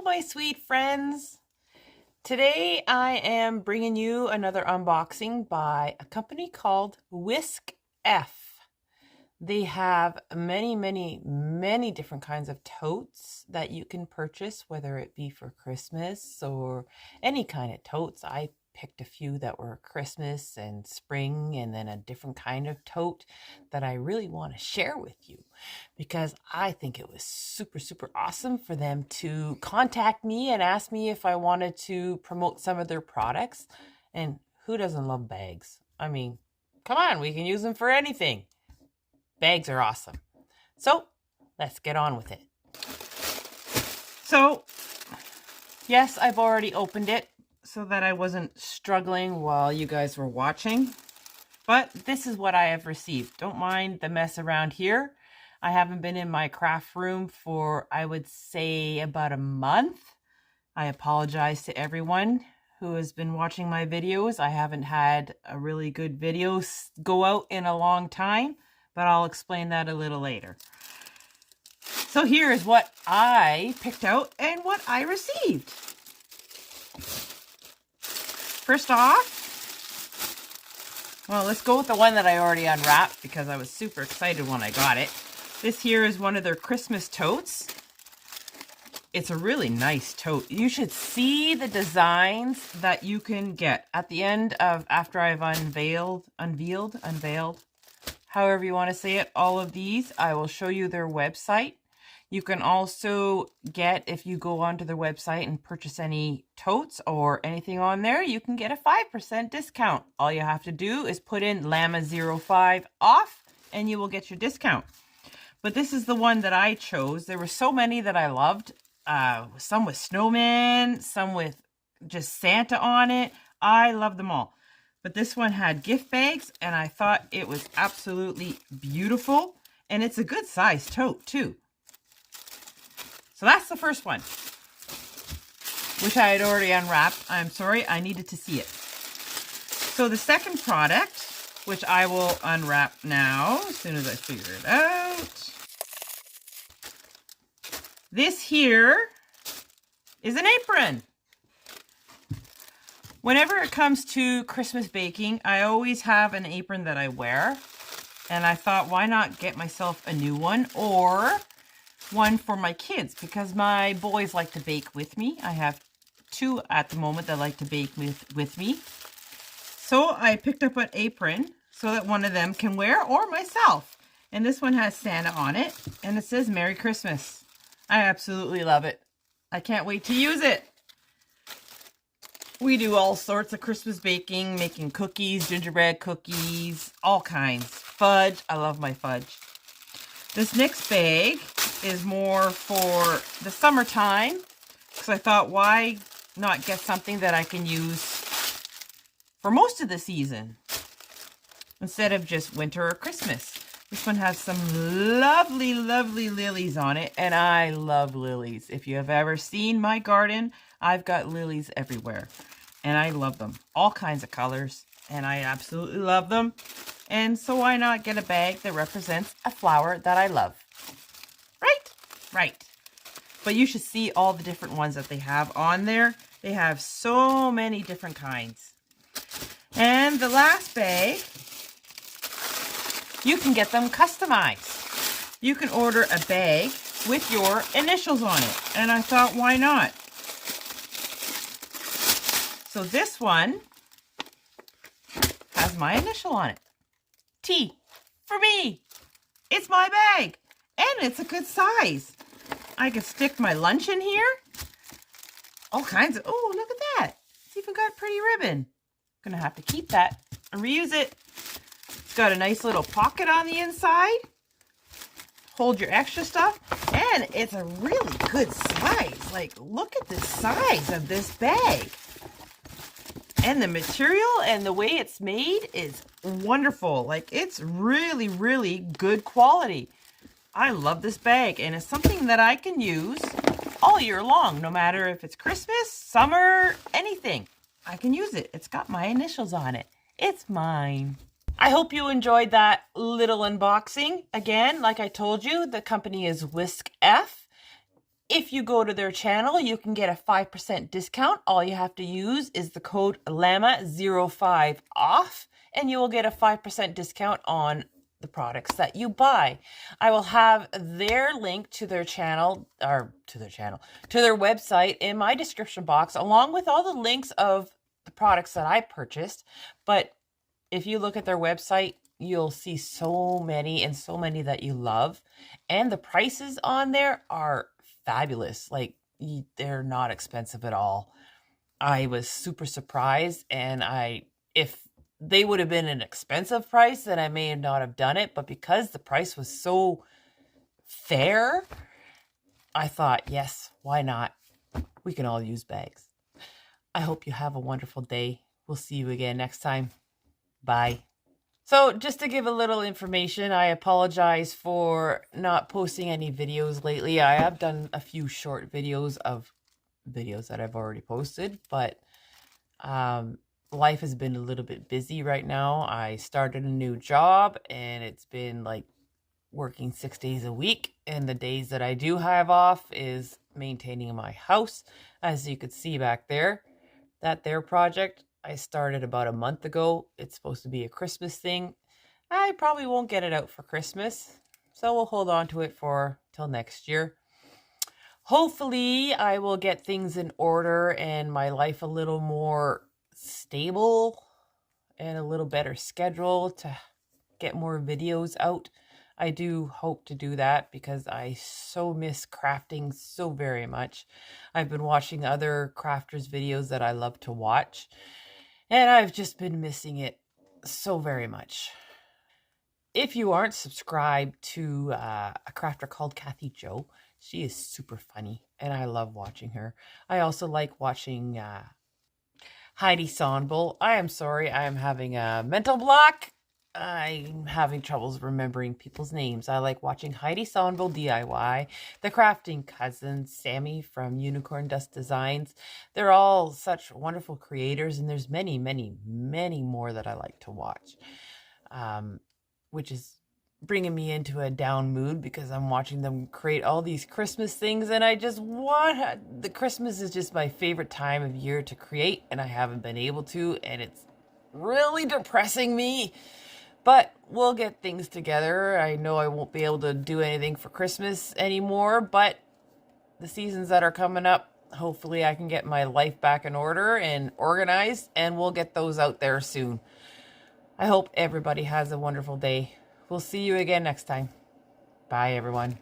my sweet friends. Today I am bringing you another unboxing by a company called Wiskf. They have many different kinds of totes that you can purchase, whether it be for Christmas or any kind of totes. I picked a few that were Christmas and spring, and then a different kind of tote that I really want to share with you because I think it was super awesome for them to contact me and ask me if I wanted to promote some of their products. And who doesn't love bags? I mean, come on, we can use them for anything. Bags are awesome. So let's get on with it. So yes, I've already opened it so that I wasn't struggling while you guys were watching. But this is what I have received. Don't mind the mess around here. I haven't been in my craft room for, I would say, about a month. I apologize to everyone who has been watching my videos. I haven't had a really good video go out in a long time, but I'll explain that a little later. So here is what I picked out and what I received. First off, well, let's go with the one that I already unwrapped because I was super excited when I got it. This here is one of their Christmas totes. It's a really nice tote. You should see the designs that you can get at the end of, after I've unveiled, however you want to say it, all of these. I will show you their website. You can also get, if you go onto their website and purchase any totes or anything on there, you can get a 5% discount. All you have to do is put in LAMA05 off and you will get your discount. But this is the one that I chose. There were so many that I loved. Some with snowman, some with just Santa on it. I love them all. But this one had gift bags and I thought it was absolutely beautiful. And it's a good size tote too. So that's the first one, which I had already unwrapped. I'm sorry, I needed to see it. So the second product, which I will unwrap now as soon as I figure it out. This here is an apron. Whenever it comes to Christmas baking, I always have an apron that I wear. And I thought, why not get myself a new one or one for my kids, because my boys like to bake with me. I have two at the moment that like to bake with me. So I picked up an apron so that one of them can wear, or myself. And this one has Santa on it and it says Merry Christmas. I absolutely love it. I can't wait to use it. We do all sorts of Christmas baking, making cookies, gingerbread cookies, all kinds. Fudge, I love my fudge. This next bag is more for the summertime, because I thought, why not get something that I can use for most of the season instead of just winter or Christmas. This one has some lovely lilies on it, and I love lilies. If you have ever seen my garden, I've got lilies everywhere, and I love them. All kinds of colors, and I absolutely love them. And so why not get a bag that represents a flower that I love? Right. But you should see all the different ones that they have on there. They have so many different kinds. And the last bag, you can get them customized. You can order a bag with your initials on it. And I thought, why not? So this one has my initial on it. T for me. It's my bag. And it's a good size. I can stick my lunch in here. All kinds of, oh, look at that. It's even got a pretty ribbon. I'm going to have to keep that and reuse it. It's got a nice little pocket on the inside. Hold your extra stuff. And it's a really good size. Like, look at the size of this bag. And the material and the way it's made is wonderful. Like, it's really good quality. I love this bag, and it's something that I can use all year long, no matter if it's Christmas, summer, anything. I can use it. It's got my initials on it. It's mine. I hope you enjoyed that little unboxing. Again, like I told you, the company is Wiskf. If you go to their channel, you can get a 5% discount. All you have to use is the code LAMA05 off, and you will get a 5% discount on the products that you buy. I will have their link to their channel, to their website in my description box, along with all the links of the products that I purchased. But if you look at their website, you'll see so many that you love, and the prices on there are fabulous. Like, they're not expensive at all. I was super surprised, and if they would have been an expensive price, then I may not have done it, but because the price was so fair, I thought, yes, why not? We can all use bags. I hope you have a wonderful day. We'll see you again next time. Bye. So just to give a little information, I apologize for not posting any videos lately. I have done a few short videos of videos that I've already posted, but life has been a little bit busy right now. I started a new job, and it's been like working 6 days a week, and the days that I do have off is maintaining my house. As you could see back there, that project I started about a month ago. It's supposed to be a Christmas thing. I probably won't get it out for Christmas, so we'll hold on to it till next year. Hopefully I will get things in order and my life a little more stable and a little better schedule to get more videos out. I do hope to do that because I so miss crafting so very much. I've been watching other crafters' videos that I love to watch, and I've just been missing it so very much. If you aren't subscribed to a crafter called Kathy Jo, she is super funny, and I love watching her. I also like watching Heidi Sonbel. I am sorry, I am having a mental block. I'm having troubles remembering people's names. I like watching Heidi Sonbel DIY, the Crafting Cousins, Sammy from Unicorn Dust Designs. They're all such wonderful creators, and there's many, many, many more that I like to watch, which is bringing me into a down mood because I'm watching them create all these Christmas things, and I just want... The Christmas is just my favorite time of year to create, and I haven't been able to, and it's really depressing me. But we'll get things together. I know I won't be able to do anything for Christmas anymore, but the seasons that are coming up, hopefully I can get my life back in order and organized, and we'll get those out there soon. I hope everybody has a wonderful day. We'll see you again next time. Bye, everyone.